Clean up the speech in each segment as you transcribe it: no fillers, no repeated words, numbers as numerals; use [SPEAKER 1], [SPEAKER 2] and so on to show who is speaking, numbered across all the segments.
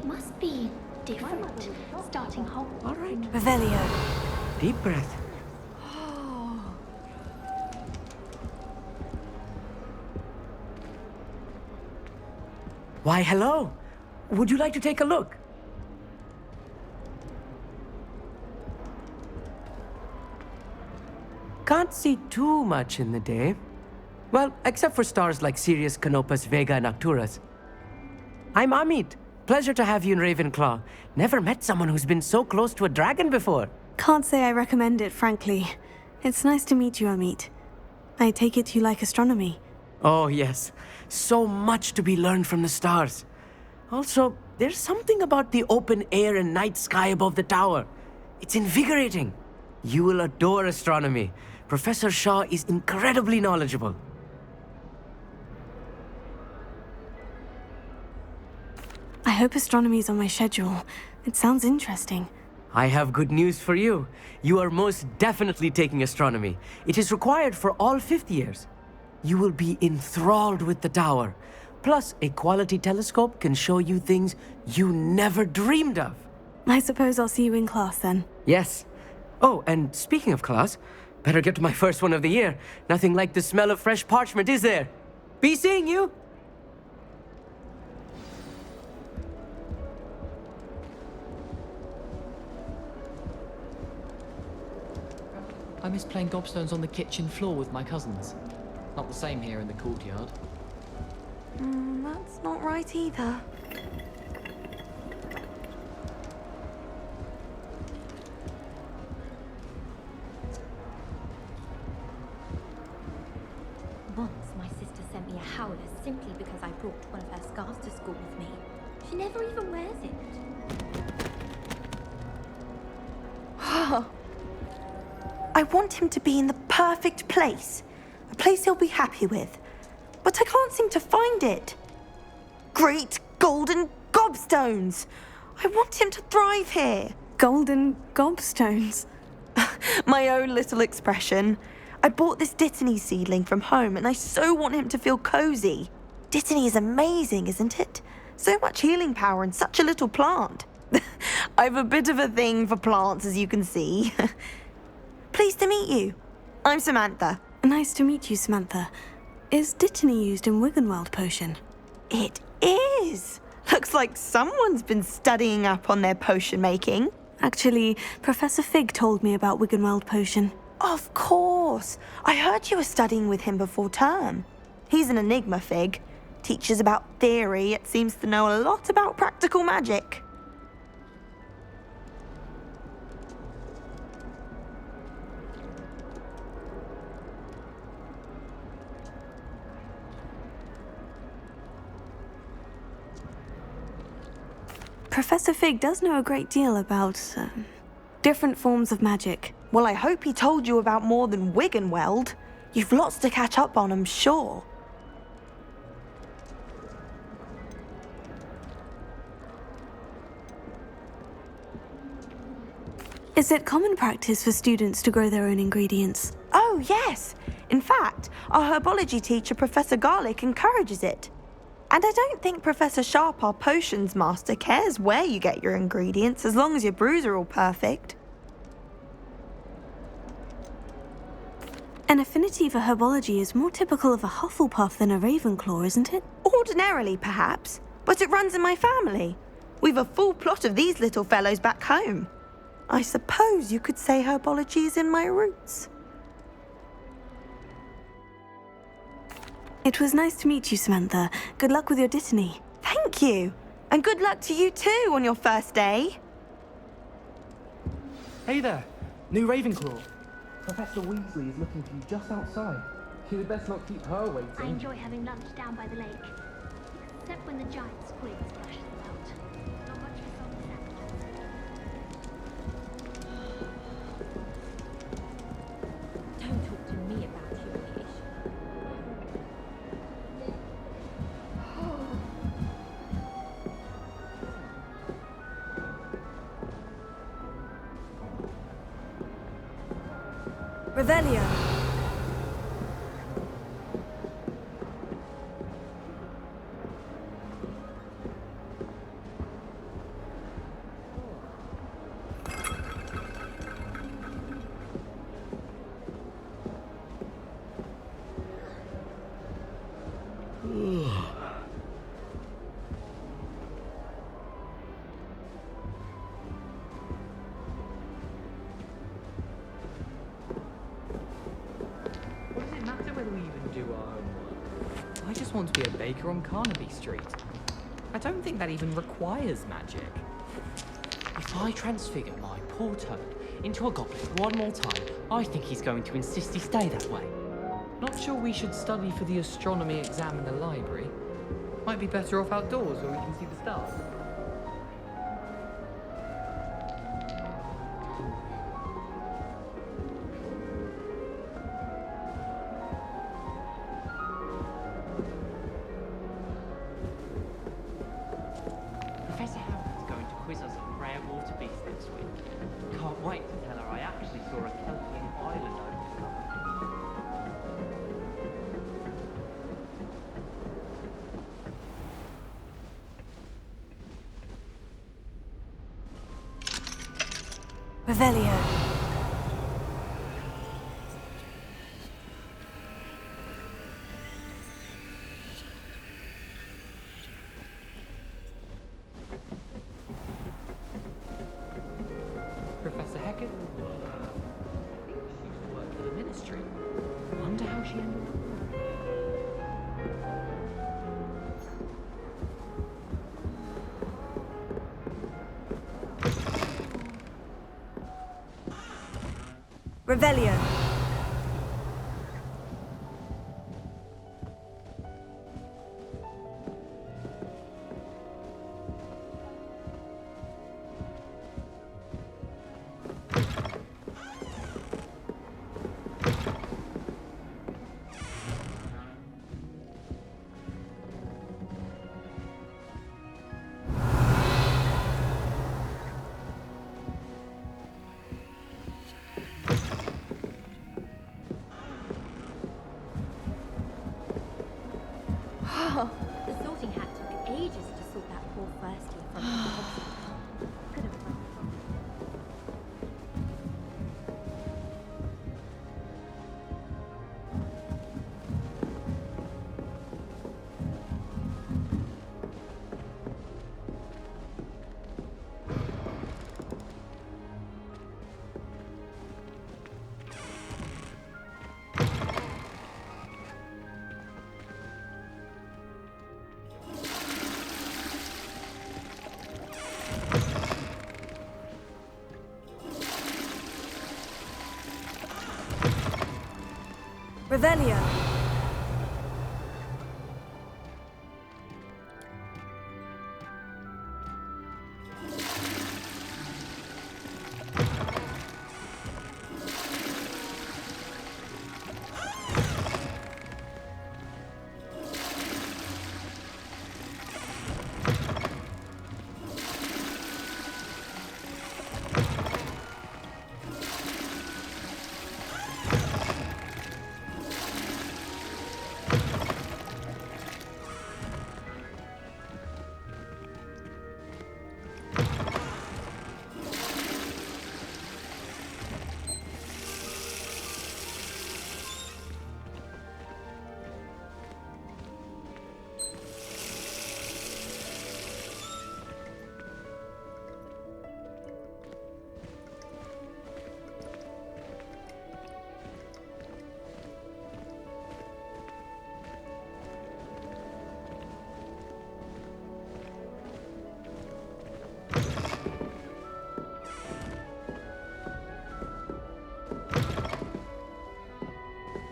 [SPEAKER 1] Must be different. Starting whole.
[SPEAKER 2] All right.
[SPEAKER 3] Revelio.
[SPEAKER 2] Deep breath. Why, hello. Would you like to take a look? Can't see too much in the day. Well, except for stars like Sirius, Canopus, Vega, and Arcturus. I'm Amit. Pleasure to have you in Ravenclaw. Never met someone who's been so close to a dragon before.
[SPEAKER 3] Can't say I recommend it, frankly. It's nice to meet you, Amit. I take it you like astronomy.
[SPEAKER 2] Oh, yes. So much to be learned from the stars. Also, there's something about the open air and night sky above the tower. It's invigorating. You will adore astronomy. Professor Shaw is incredibly knowledgeable.
[SPEAKER 3] I hope astronomy's on my schedule. It sounds interesting.
[SPEAKER 2] I have good news for you. You are most definitely taking astronomy. It is required for all fifth years. You will be enthralled with the tower. Plus, a quality telescope can show you things you never dreamed of.
[SPEAKER 3] I suppose I'll see you in class then.
[SPEAKER 2] Yes. Oh, and speaking of class, better get to my first one of the year. Nothing like the smell of fresh parchment, is there? Be seeing you!
[SPEAKER 4] I miss playing gobstones on the kitchen floor with my cousins. Not the same here in the courtyard.
[SPEAKER 3] That's not right either.
[SPEAKER 1] Once my sister sent me a howler simply because I brought one of her scarves to school with me. She never even wears it.
[SPEAKER 5] I want him to be in the perfect place. A place he'll be happy with. But I can't seem to find it. Great golden gobstones! I want him to thrive here.
[SPEAKER 3] Golden gobstones.
[SPEAKER 5] My own little expression. I bought this Dittany seedling from home and I so want him to feel cozy. Dittany is amazing, isn't it? So much healing power in such a little plant. I've a bit of a thing for plants, as you can see. Pleased to meet you. I'm Samantha.
[SPEAKER 3] Nice to meet you, Samantha. Is Dittany used in Wiggenweld potion?
[SPEAKER 5] It is. Looks like someone's been studying up on their potion making.
[SPEAKER 3] Actually, Professor Fig told me about Wiggenweld potion.
[SPEAKER 5] Of course. I heard you were studying with him before term. He's an enigma, Fig. Teaches about theory, yet seems to know a lot about practical magic.
[SPEAKER 3] Professor Fig does know a great deal about different forms of magic.
[SPEAKER 5] Well, I hope he told you about more than Wiggenweld. You've lots to catch up on, I'm sure.
[SPEAKER 3] Is it common practice for students to grow their own ingredients?
[SPEAKER 5] Oh, yes. In fact, our herbology teacher, Professor Garlick, encourages it. And I don't think Professor Sharp, our potions master, cares where you get your ingredients as long as your brews are all perfect.
[SPEAKER 3] An affinity for herbology is more typical of a Hufflepuff than a Ravenclaw, isn't it?
[SPEAKER 5] Ordinarily, perhaps, but it runs in my family. We've a full plot of these little fellows back home. I suppose you could say herbology is in my roots.
[SPEAKER 3] It was nice to meet you, Samantha. Good luck with your Dittany.
[SPEAKER 5] Thank you. And good luck to you too on your first day.
[SPEAKER 6] Hey there, new Ravenclaw. Professor Weasley is looking for you just outside. You'd best not keep her waiting.
[SPEAKER 1] I enjoy having lunch down by the lake. except when the giant squid splashes about. Not much for some sandwiches. Don't talk to me about humiliation.
[SPEAKER 3] Revelio.
[SPEAKER 4] What does it matter whether we even do our homework? I just want to be a baker on Carnaby Street. I don't think that even requires magic.
[SPEAKER 2] If I transfigure my poor toad into a goblin one more time, I think he's going to insist he stay that way.
[SPEAKER 4] Not sure we should study for the astronomy exam in the library. Might be better off outdoors where we can see the stars.
[SPEAKER 2] Professor Howard's going to quiz us on rare water beasts next week. Can't wait to tell her I actually saw a Kelpian island over the summer.
[SPEAKER 3] Revelio.
[SPEAKER 4] Professor Heckett? I think she used to work for the ministry. Wonder how she ended up.
[SPEAKER 3] Revelio.
[SPEAKER 1] The sorting hat took ages to sort that poor first year from the hospital. Could have run.
[SPEAKER 3] Revelio.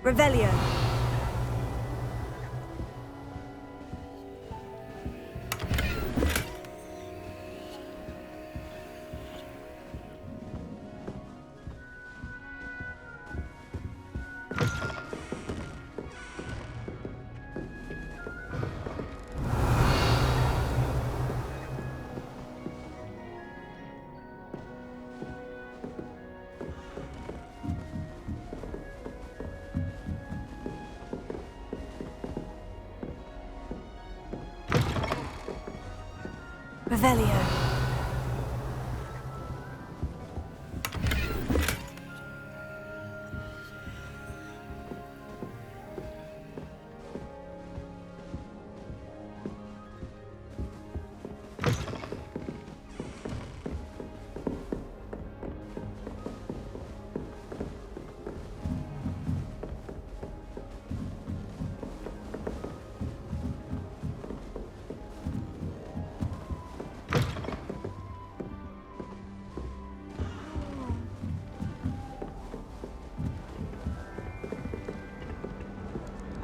[SPEAKER 3] Revelio. Revelio.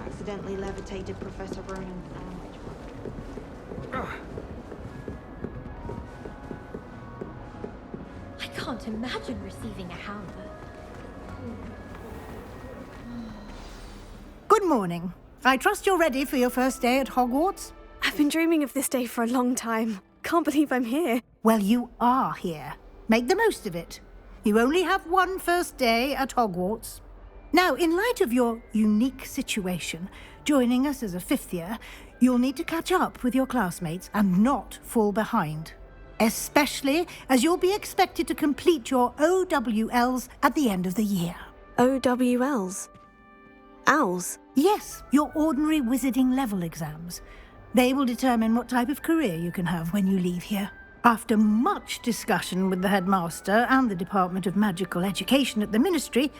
[SPEAKER 5] Accidentally levitated Professor Ronan's sandwich.
[SPEAKER 1] I can't imagine receiving a howler.
[SPEAKER 7] Good morning. I trust you're ready for your first day at Hogwarts?
[SPEAKER 3] I've been dreaming of this day for a long time. Can't believe I'm here.
[SPEAKER 7] Well, you are here. Make the most of it. You only have one first day at Hogwarts. Now, in light of your unique situation, joining us as a fifth year, you'll need to catch up with your classmates and not fall behind. Especially as you'll be expected to complete your OWLs at the end of the year.
[SPEAKER 3] OWLs? Owls?
[SPEAKER 7] Yes, your ordinary wizarding level exams. They will determine what type of career you can have when you leave here. After much discussion with the headmaster and the Department of Magical Education at the Ministry,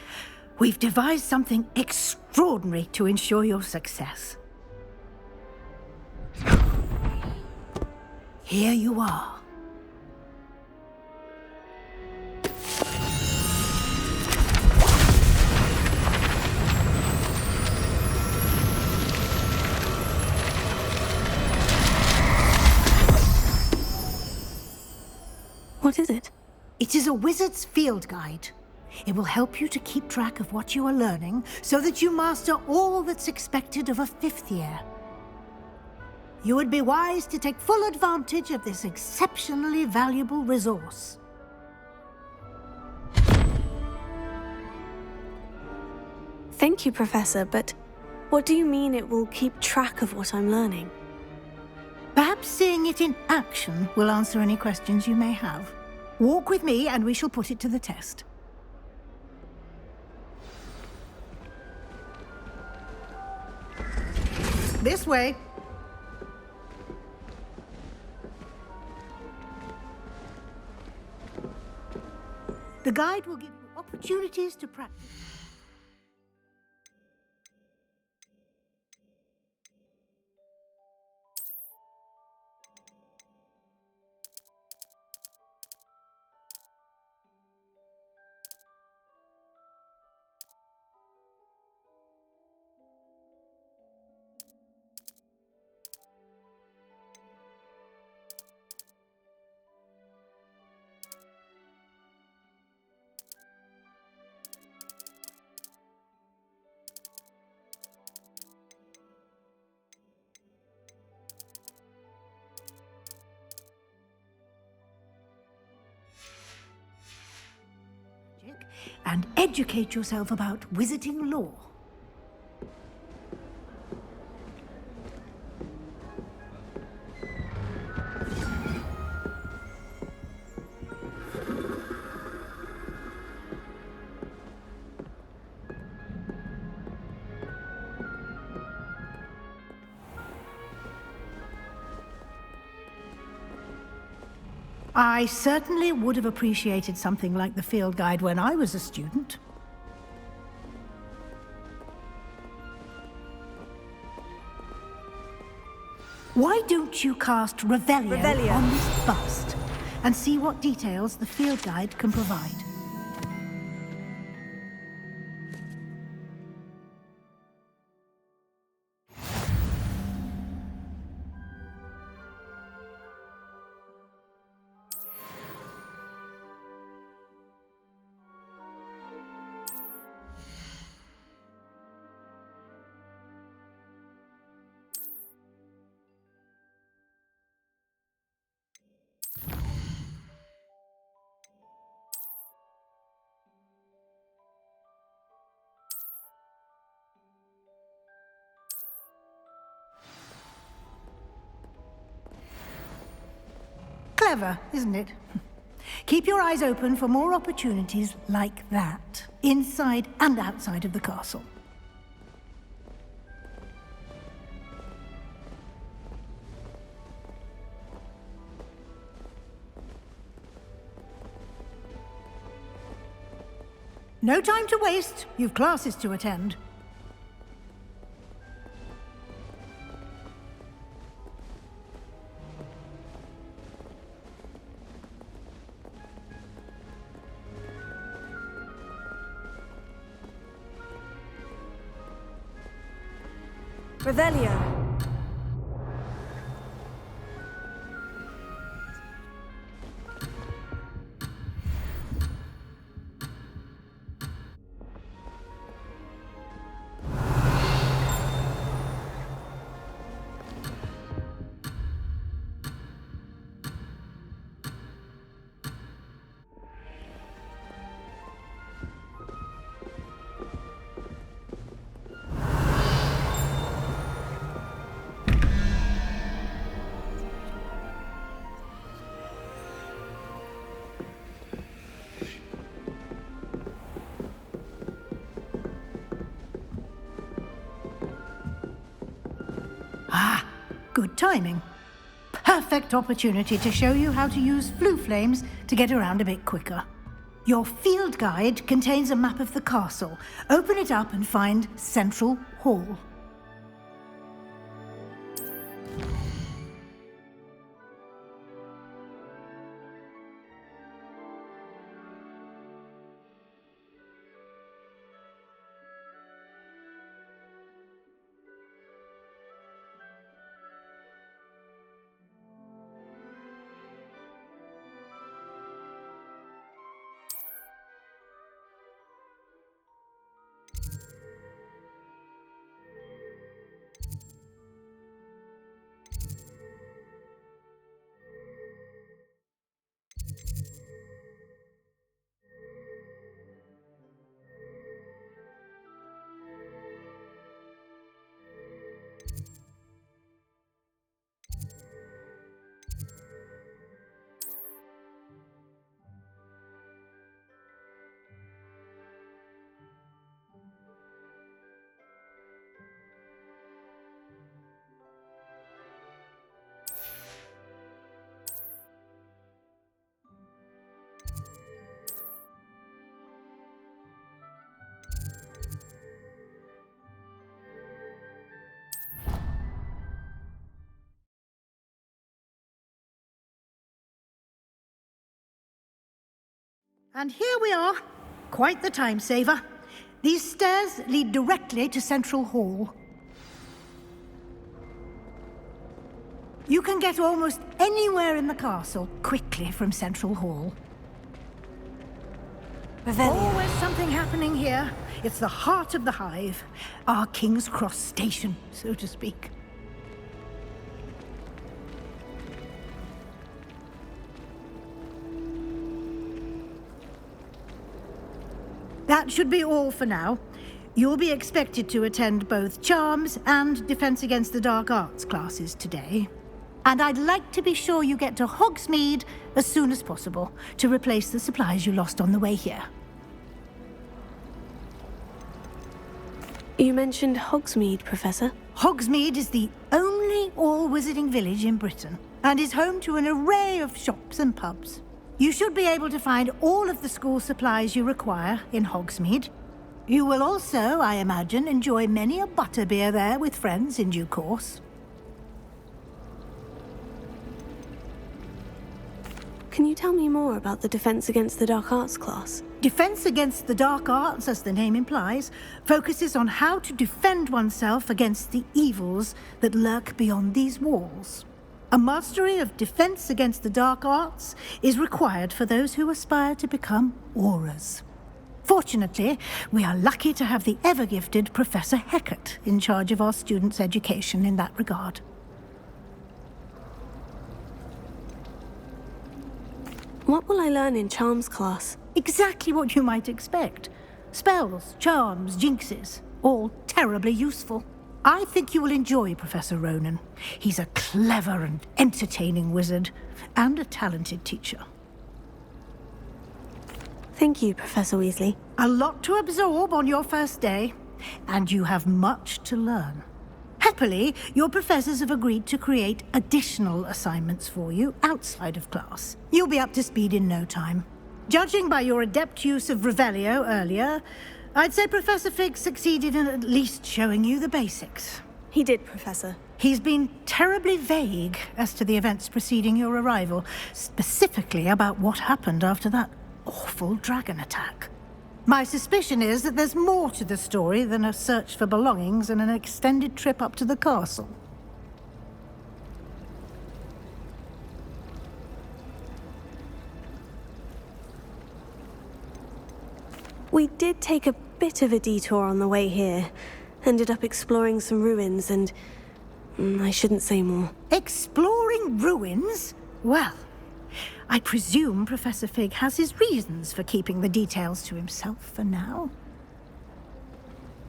[SPEAKER 7] we've devised something extraordinary to ensure your success. Here you are.
[SPEAKER 3] What is it?
[SPEAKER 7] It is a wizard's field guide. It will help you to keep track of what you are learning so that you master all that's expected of a fifth year. You would be wise to take full advantage of this exceptionally valuable resource.
[SPEAKER 3] Thank you, Professor, but what do you mean it will keep track of what I'm learning?
[SPEAKER 7] Perhaps seeing it in action will answer any questions you may have. Walk with me and we shall put it to the test. This way. The guide will give you opportunities to practice. And educate yourself about wizarding lore. I certainly would have appreciated something like the field guide when I was a student. Why don't you cast Revelio on this bust and see what details the field guide can provide? Clever, isn't it? Keep your eyes open for more opportunities like that, inside and outside of the castle. No time to waste. You've classes to attend.
[SPEAKER 3] Revelio.
[SPEAKER 7] Good timing. Perfect opportunity to show you how to use flue flames to get around a bit quicker. Your field guide contains a map of the castle. Open it up and find Central Hall. And here we are. Quite the time saver. These stairs lead directly to Central Hall. You can get almost anywhere in the castle quickly from Central Hall. Always something happening here. It's the heart of the hive. Our King's Cross station, so to speak. That should be all for now. You'll be expected to attend both Charms and Defense Against the Dark Arts classes today. And I'd like to be sure you get to Hogsmeade as soon as possible to replace the supplies you lost on the way here.
[SPEAKER 3] You mentioned Hogsmeade, Professor.
[SPEAKER 7] Hogsmeade is the only all-wizarding village in Britain and is home to an array of shops and pubs. You should be able to find all of the school supplies you require in Hogsmeade. You will also, I imagine, enjoy many a butterbeer there with friends in due course.
[SPEAKER 3] Can you tell me more about the Defense Against the Dark Arts class?
[SPEAKER 7] Defense Against the Dark Arts, as the name implies, focuses on how to defend oneself against the evils that lurk beyond these walls. A mastery of Defense Against the Dark Arts is required for those who aspire to become Aurors. Fortunately, we are lucky to have the ever-gifted Professor Hecat in charge of our students' education in that regard.
[SPEAKER 3] What will I learn in Charms class?
[SPEAKER 7] Exactly what you might expect. Spells, charms, jinxes, all terribly useful. I think you will enjoy Professor Ronan. He's a clever and entertaining wizard, and a talented teacher.
[SPEAKER 3] Thank you, Professor Weasley.
[SPEAKER 7] A lot to absorb on your first day, and you have much to learn. Happily, your professors have agreed to create additional assignments for you outside of class. You'll be up to speed in no time. Judging by your adept use of Revelio earlier, I'd say Professor Fig succeeded in at least showing you the basics.
[SPEAKER 3] He did, Professor.
[SPEAKER 7] He's been terribly vague as to the events preceding your arrival, specifically about what happened after that awful dragon attack. My suspicion is that there's more to the story than a search for belongings and an extended trip up to the castle.
[SPEAKER 3] We did take a bit of a detour on the way here. Ended up exploring some ruins and... I shouldn't say more.
[SPEAKER 7] Exploring ruins? Well, I presume Professor Fig has his reasons for keeping the details to himself for now.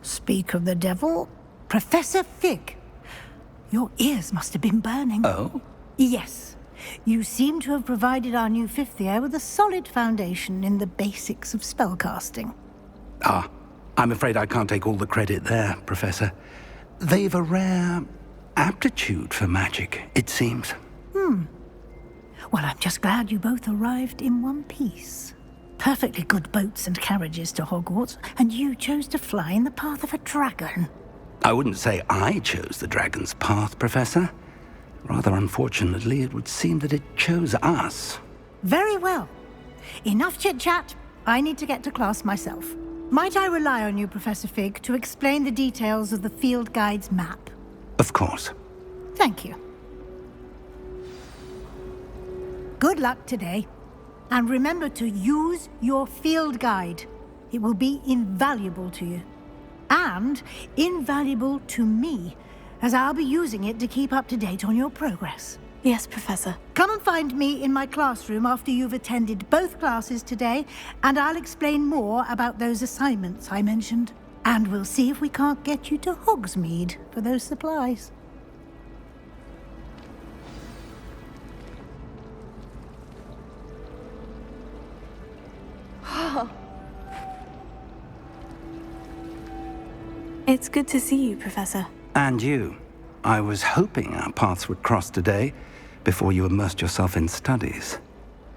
[SPEAKER 7] Speak of the devil, Professor Fig. Your ears must have been burning.
[SPEAKER 8] Oh?
[SPEAKER 7] Yes. You seem to have provided our new fifth year with a solid foundation in the basics of spellcasting.
[SPEAKER 8] Ah, I'm afraid I can't take all the credit there, Professor. They've a rare aptitude for magic, it seems.
[SPEAKER 7] Well, I'm just glad you both arrived in one piece. Perfectly good boats and carriages to Hogwarts, and you chose to fly in the path of a dragon.
[SPEAKER 8] I wouldn't say I chose the dragon's path, Professor. Rather unfortunately, it would seem that it chose us.
[SPEAKER 7] Very well. Enough chit-chat. I need to get to class myself. Might I rely on you, Professor Fig, to explain the details of the field guide's map?
[SPEAKER 8] Of course.
[SPEAKER 7] Thank you. Good luck today. And remember to use your field guide. It will be invaluable to you. And invaluable to me, as I'll be using it to keep up to date on your progress.
[SPEAKER 3] Yes, Professor.
[SPEAKER 7] Come and find me in my classroom after you've attended both classes today, and I'll explain more about those assignments I mentioned. And we'll see if we can't get you to Hogsmeade for those supplies.
[SPEAKER 3] It's good to see you, Professor.
[SPEAKER 8] And you. I was hoping our paths would cross today, before you immersed yourself in studies.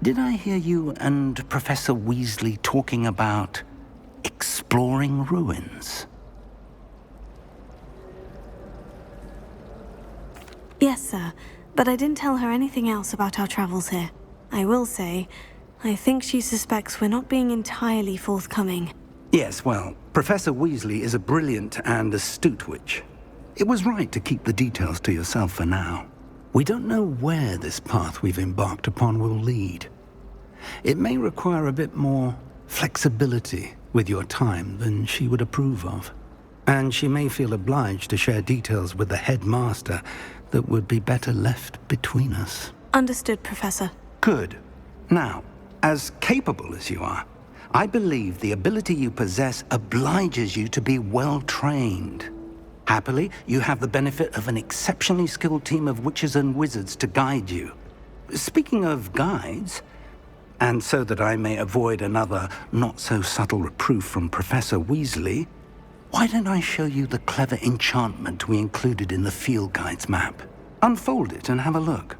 [SPEAKER 8] Did I hear you and Professor Weasley talking about exploring ruins?
[SPEAKER 3] Yes, sir. But I didn't tell her anything else about our travels here. I will say, I think she suspects we're not being entirely forthcoming.
[SPEAKER 8] Yes, well, Professor Weasley is a brilliant and astute witch. It was right to keep the details to yourself for now. We don't know where this path we've embarked upon will lead. It may require a bit more flexibility with your time than she would approve of. And she may feel obliged to share details with the headmaster that would be better left between us.
[SPEAKER 3] Understood, Professor.
[SPEAKER 8] Good. Now, as capable as you are, I believe the ability you possess obliges you to be well-trained. Happily, you have the benefit of an exceptionally skilled team of witches and wizards to guide you. Speaking of guides, and so that I may avoid another not-so-subtle reproof from Professor Weasley, why don't I show you the clever enchantment we included in the field guide's map? Unfold it and have a look.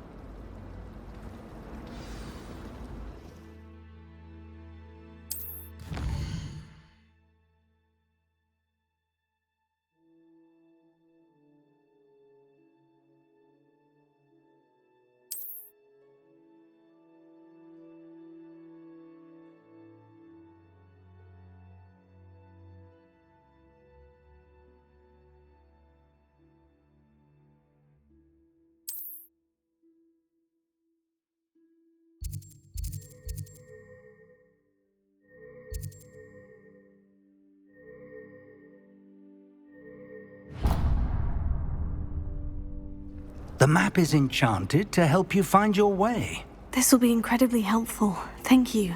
[SPEAKER 8] The map is enchanted to help you find your way.
[SPEAKER 3] This will be incredibly helpful. Thank you.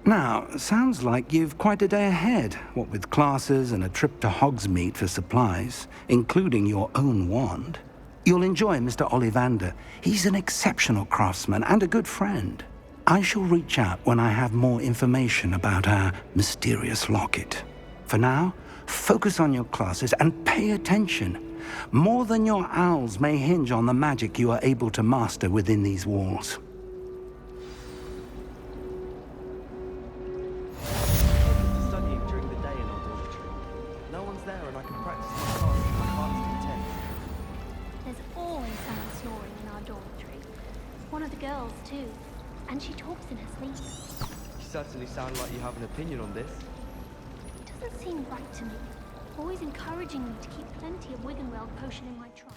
[SPEAKER 8] Now, sounds like you've quite a day ahead, what with classes and a trip to Hogsmeade for supplies, including your own wand. You'll enjoy Mr. Ollivander. He's an exceptional craftsman and a good friend. I shall reach out when I have more information about our mysterious locket. For now, focus on your classes and pay attention. More than your owls may hinge on the magic you are able to master within these walls.
[SPEAKER 6] Studying during the day in our dormitory. No one's there and I can practice my classes at my heart's content.
[SPEAKER 9] There's always someone snoring in our dormitory. One of the girls, too. And she talks in her sleep.
[SPEAKER 6] You certainly sound like you have an opinion on this.
[SPEAKER 9] It doesn't seem right to me. Always encouraging me to keep plenty of Wiggenweld potion in my trunk.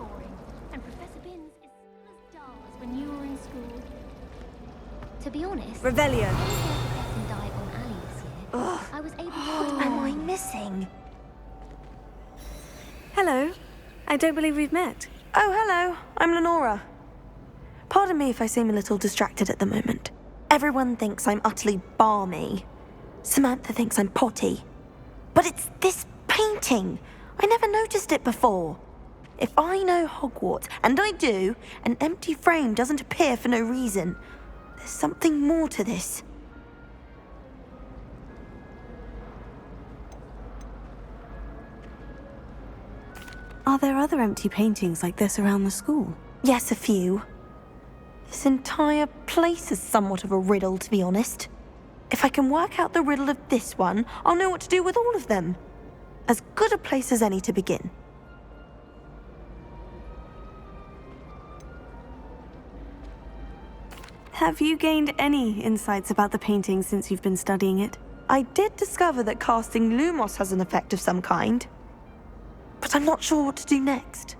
[SPEAKER 9] boring, and Professor Binns is as dull as when you were in school.
[SPEAKER 1] To be honest,
[SPEAKER 3] Revelio.
[SPEAKER 1] when I was in Diagon Alley this year, I was able to...
[SPEAKER 5] What am I missing?
[SPEAKER 3] Hello. I don't believe we've met.
[SPEAKER 5] Oh, hello. I'm Lenora. Pardon me if I seem a little distracted at the moment. Everyone thinks I'm utterly balmy. Samantha thinks I'm potty. But it's this painting. I never noticed it before. If I know Hogwarts, and I do, an empty frame doesn't appear for no reason. There's something more to this.
[SPEAKER 3] Are there other empty paintings like this around the school?
[SPEAKER 5] Yes, a few. This entire place is somewhat of a riddle, to be honest. If I can work out the riddle of this one, I'll know what to do with all of them. As good a place as any to begin.
[SPEAKER 3] Have you gained any insights about the painting since you've been studying it?
[SPEAKER 5] I did discover that casting Lumos has an effect of some kind. But I'm not sure what to do next.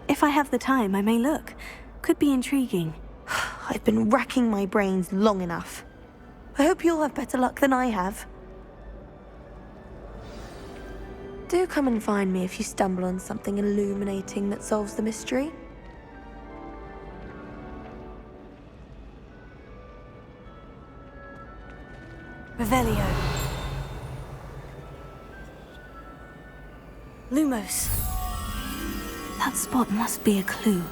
[SPEAKER 3] If I have the time, I may look. Could be intriguing.
[SPEAKER 5] I've been racking my brains long enough. I hope you'll have better luck than I have. Do come and find me if you stumble on something illuminating that solves the mystery.
[SPEAKER 3] Revelio. Lumos. That spot must be a clue.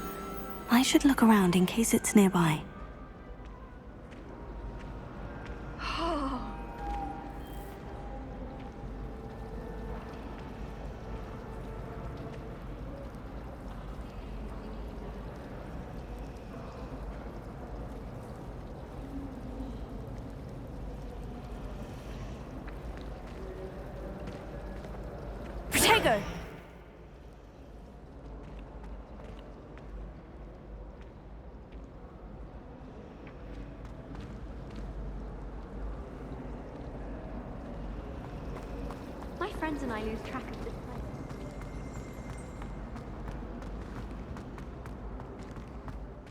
[SPEAKER 3] I should look around in case it's nearby. Protego!
[SPEAKER 9] My friends and I lose track of this place.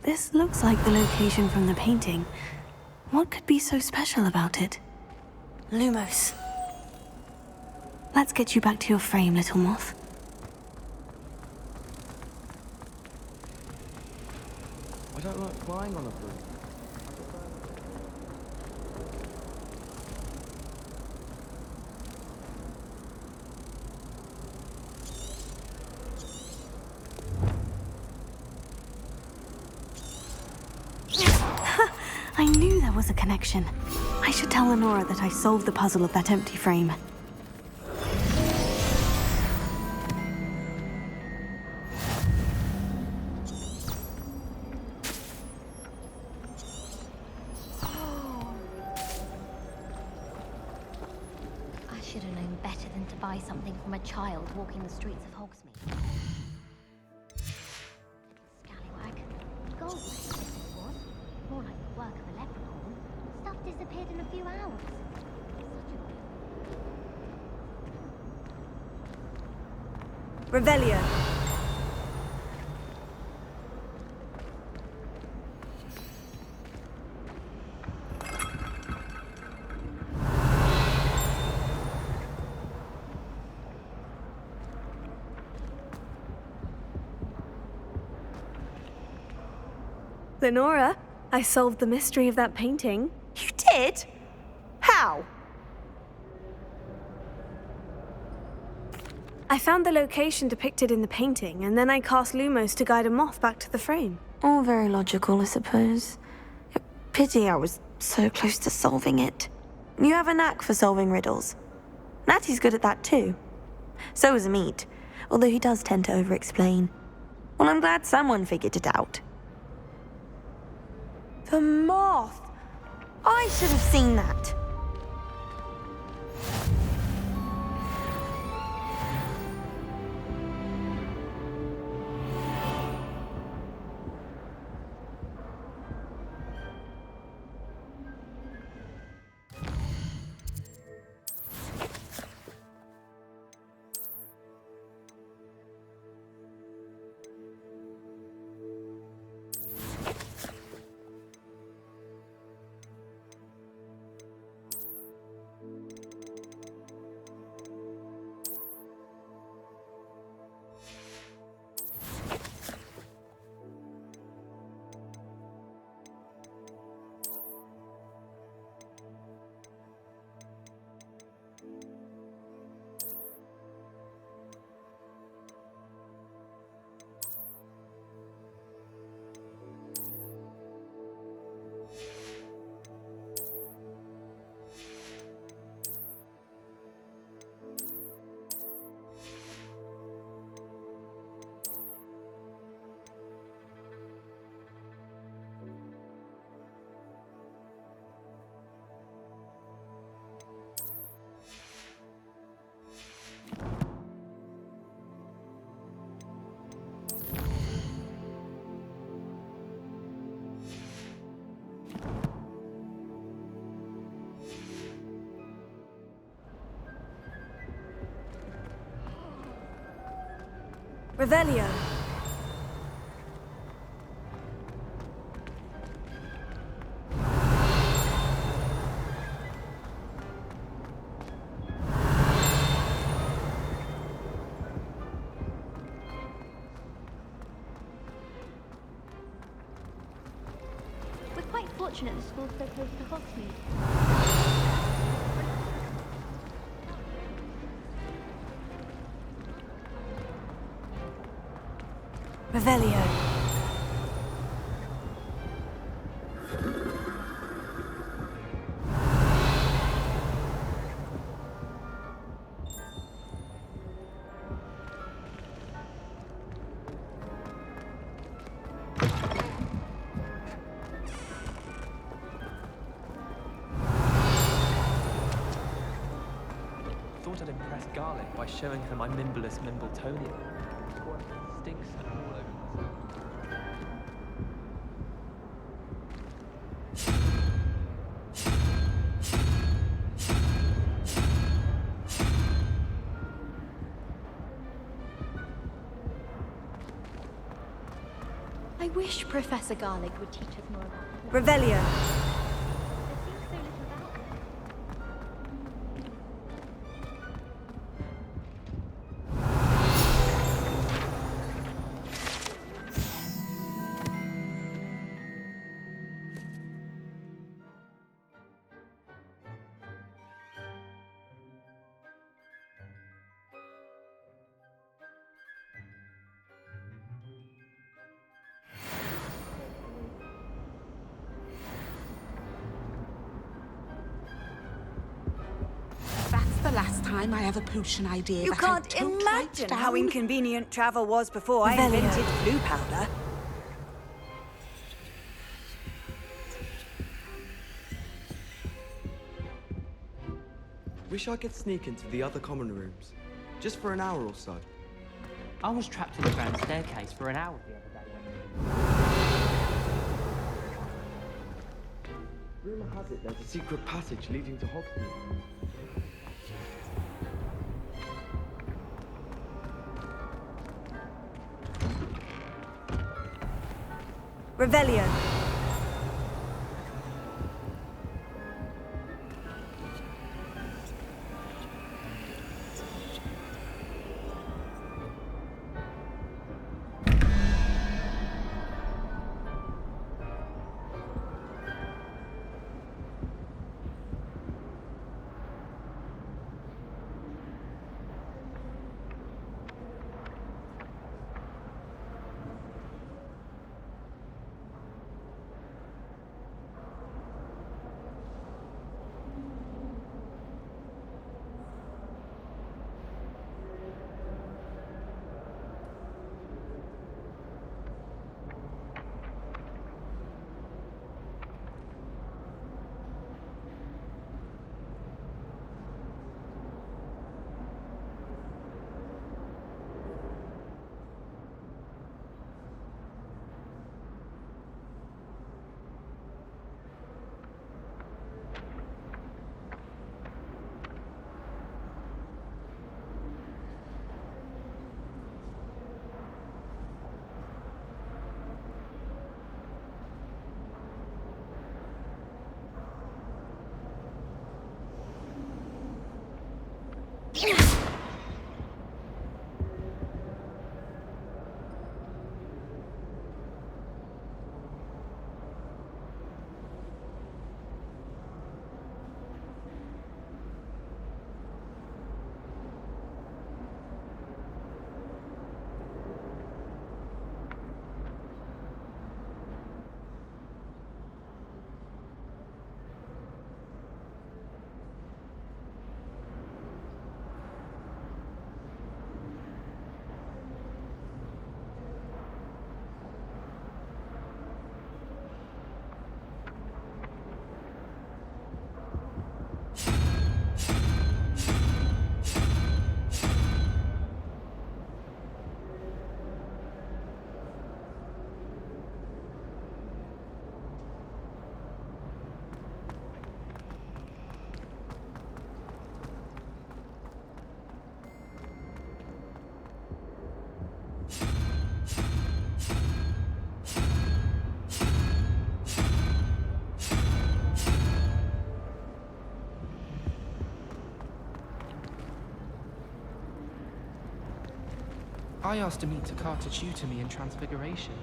[SPEAKER 3] This looks like the location from the painting. What could be so special about it? Lumos. Let's get you back to your frame, little moth.
[SPEAKER 6] I don't like flying on a broom.
[SPEAKER 3] I knew there was a connection. I should tell Lenora that I solved the puzzle of that empty frame.
[SPEAKER 1] I should have known better than to buy something from a child walking the streets of Hogsmeade. Scallywag. Gold was this was. More like the work of a leprechaun. Stuff disappeared in a few hours. Such a...
[SPEAKER 3] Revelio. Lenora, I solved the mystery of that painting.
[SPEAKER 5] You did? How?
[SPEAKER 3] I found the location depicted in the painting, and then I cast Lumos to guide a moth back to the frame.
[SPEAKER 5] All very logical, I suppose. Pity I was so close to solving it. You have a knack for solving riddles. Natty's good at that too. So is Amit, although he does tend to over-explain. Well, I'm glad someone figured it out. The moth! I should have seen that.
[SPEAKER 3] Revelio.
[SPEAKER 9] We're quite fortunate the school's so close to Hogsmeade.
[SPEAKER 3] Revelio.
[SPEAKER 6] Thought I'd impress Garlic by showing her my Mimbleless Mimbletonia. Stinks all over myself.
[SPEAKER 1] I wish Professor Garlic would teach us more about them.
[SPEAKER 3] Revelio.
[SPEAKER 9] There seems so little about them.
[SPEAKER 10] That's the last time I have a potion idea
[SPEAKER 3] You
[SPEAKER 10] that I
[SPEAKER 3] can't
[SPEAKER 10] don't write
[SPEAKER 3] imagine
[SPEAKER 10] down.
[SPEAKER 3] how inconvenient travel was before I invented blue powder.
[SPEAKER 6] Wish I could sneak into the other common rooms, just for an hour or so.
[SPEAKER 4] I was trapped in the grand staircase for an hour the other day.
[SPEAKER 6] Rumour has it there's a secret passage leading to Hogsmeade.
[SPEAKER 3] Revelio.
[SPEAKER 11] I asked Amit Takar to tutor me in Transfiguration.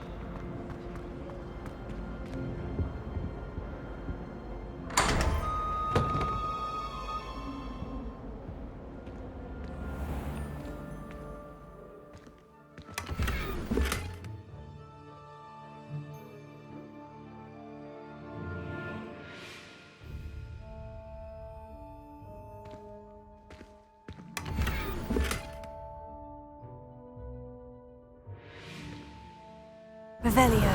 [SPEAKER 3] Revelio.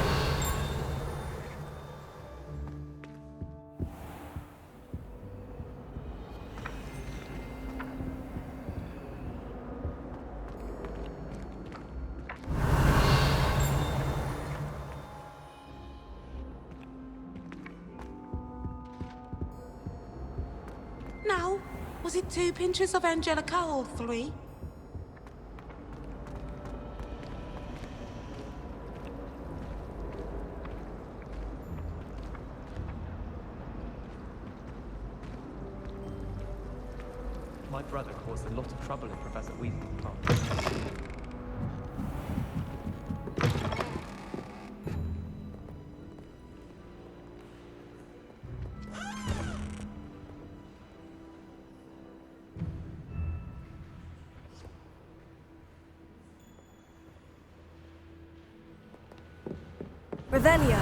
[SPEAKER 10] Now, was it 2 pinches of Angelica or 3?
[SPEAKER 4] My brother caused a lot of trouble in Professor Weasel's class.
[SPEAKER 3] Revelio.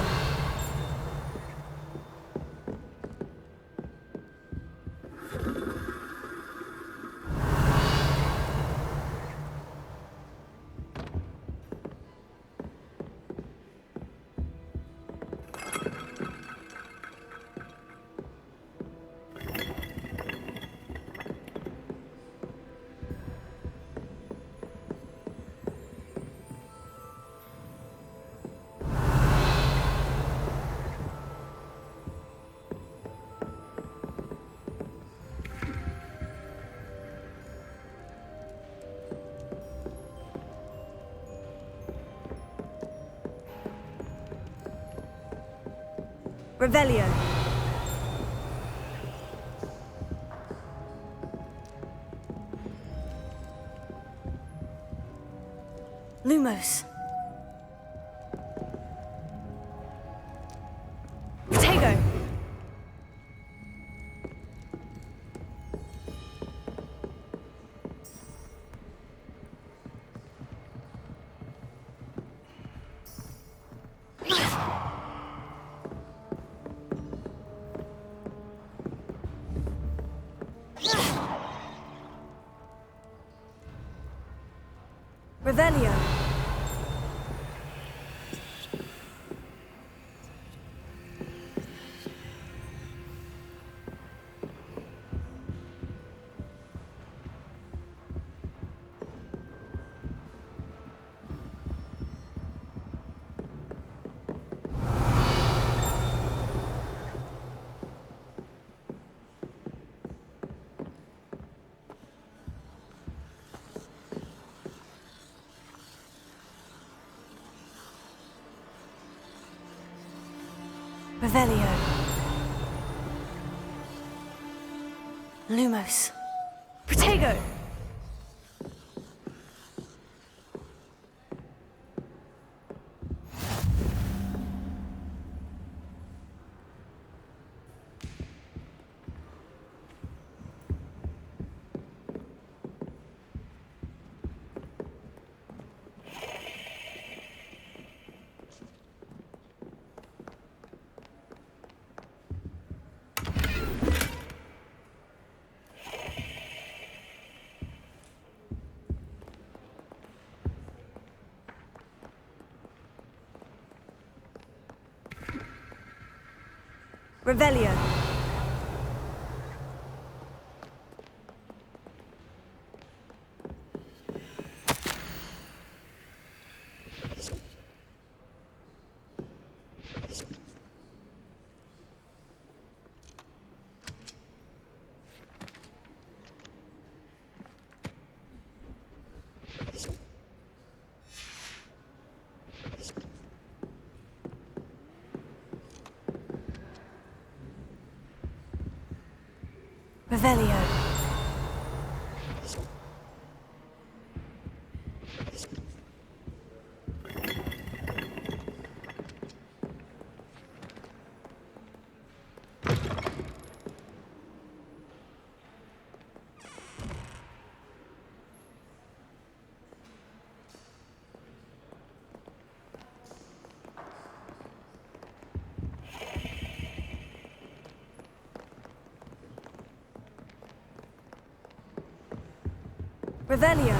[SPEAKER 3] Revelio. Lumos. Protego. Revelio. Revelio. Lumos. Protego. Revelio. Revelio. Revelio.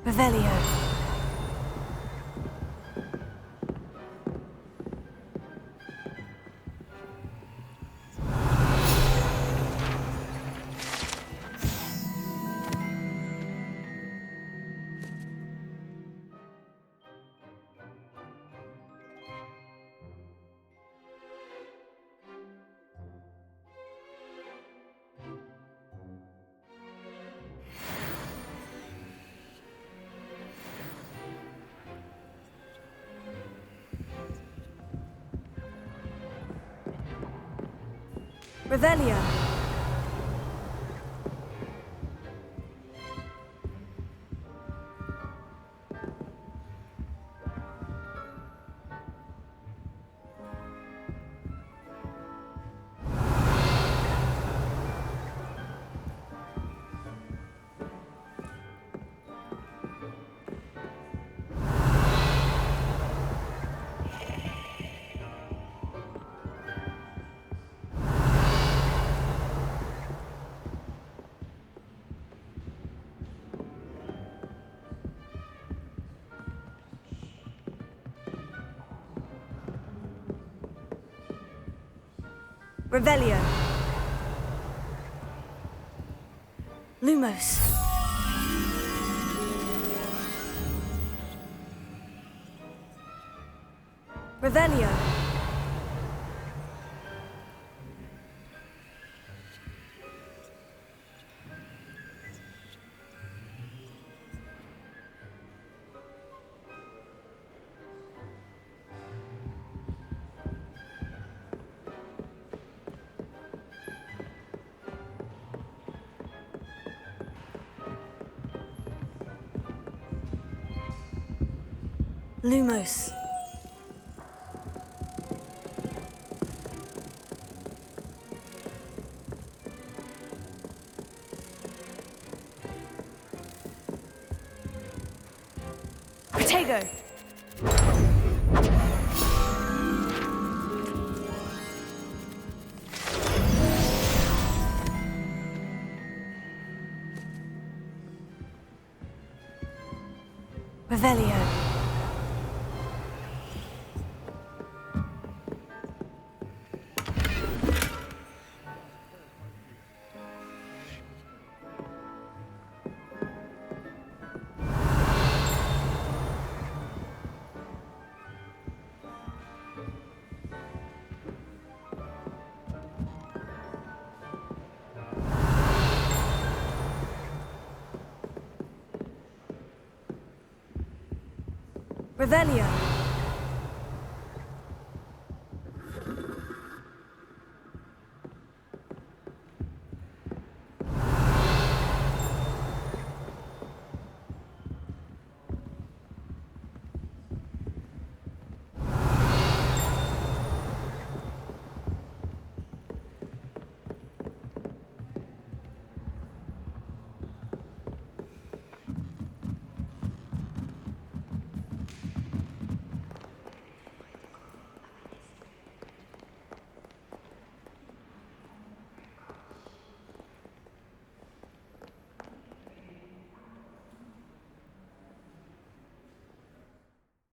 [SPEAKER 3] Revelio. Revelio. Revelio. Lumos. Revelio. Lumos. Protego. Revelio. Revelio.